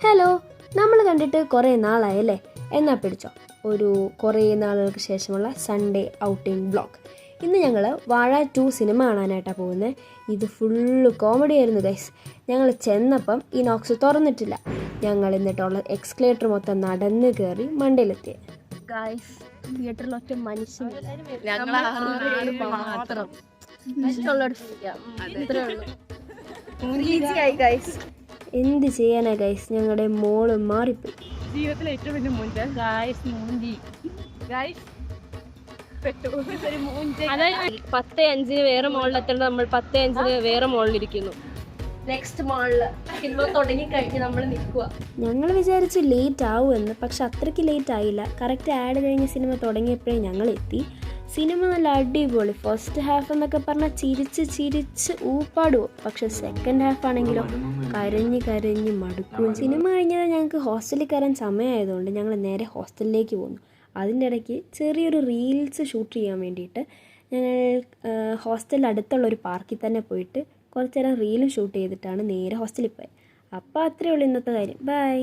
Hello, നമ്മൾ കണ്ടിട്ട് കുറേ നാളായല്ലേ? എന്നാൽ പിടിച്ചോ, ഒരു കുറേ നാളുകൾക്ക് ശേഷമുള്ള സൺഡേ ഔട്ടിംഗ് ബ്ലോഗ്. ഇന്ന് ഞങ്ങൾ വാഴ 2 സിനിമ കാണാനായിട്ടാണ് പോകുന്നത്. ഇത് ഫുള്ള് കോമഡി ആയിരുന്നു ഗൈസ്. ഞങ്ങൾ ചെന്നപ്പം ഈ നോക്സ് തുറന്നിട്ടില്ല. ഞങ്ങൾ എന്നിട്ടുള്ള എക്സ്കലേറ്റർ മൊത്തം നടന്ന് കയറി മണ്ടയിലെത്തി. ഗൈസ്, തിയേറ്ററിൽ ഒറ്റ മനുഷ്യൻ എന്ത് ചെയ്യാനാ ഗൈസ്, ഞങ്ങളുടെ മോള് മാറിപ്പോയി. ജീവിതത്തിലെ ഏറ്റവും വലിയ മൂഞ്ച ഗായ്സ്, മൂഞ്ചി ഗായ്സ് അതായത് 10:05 വേറെ മോളിലെത്തേണ്ട നമ്മൾ 10:05 വേറെ മോളിലിരിക്കുന്നു. നെക്സ്റ്റ് മോളില് സിനിമ തുടങ്ങി കഴിഞ്ഞ് നമ്മൾ നിൽക്കുക. ഞങ്ങൾ വിചാരിച്ചു ലേറ്റ് ആവുമെന്ന്, പക്ഷെ അത്രയ്ക്ക് ലേറ്റ് ആയില്ല. കറക്റ്റ് ആഡ് കഴിഞ്ഞ് സിനിമ തുടങ്ങിയപ്പോഴേ ഞങ്ങൾ എത്തി. സിനിമ നല്ല അടിപൊളി. ഫസ്റ്റ് ഹാഫ് എന്നൊക്കെ പറഞ്ഞാൽ ചിരിച്ച് ഊപ്പാടുവോ. പക്ഷെ സെക്കൻഡ് ഹാഫ് ആണെങ്കിലോ കരഞ്ഞ് മടുക്കും. സിനിമ കഴിഞ്ഞാൽ ഞങ്ങൾക്ക് ഹോസ്റ്റലിൽ കയറാൻ സമയമായതുകൊണ്ട് ഞങ്ങൾ നേരെ ഹോസ്റ്റലിലേക്ക് പോന്നു. അതിൻ്റെ ഇടയ്ക്ക് ചെറിയൊരു റീൽസ് ഷൂട്ട് ചെയ്യാൻ വേണ്ടിയിട്ട് ഞങ്ങൾ ഹോസ്റ്റലിൽ അടുത്തുള്ള ഒരു പാർക്കിൽ തന്നെ പോയിട്ട് കുറച്ച് നേരം റീലും ഷൂട്ട് ചെയ്തിട്ടാണ് നേരെ ഹോസ്റ്റലിൽ പോയത്. അപ്പോൾ അത്രയേ ഉള്ളൂ ഇന്നത്തെ കാര്യം. ബൈ.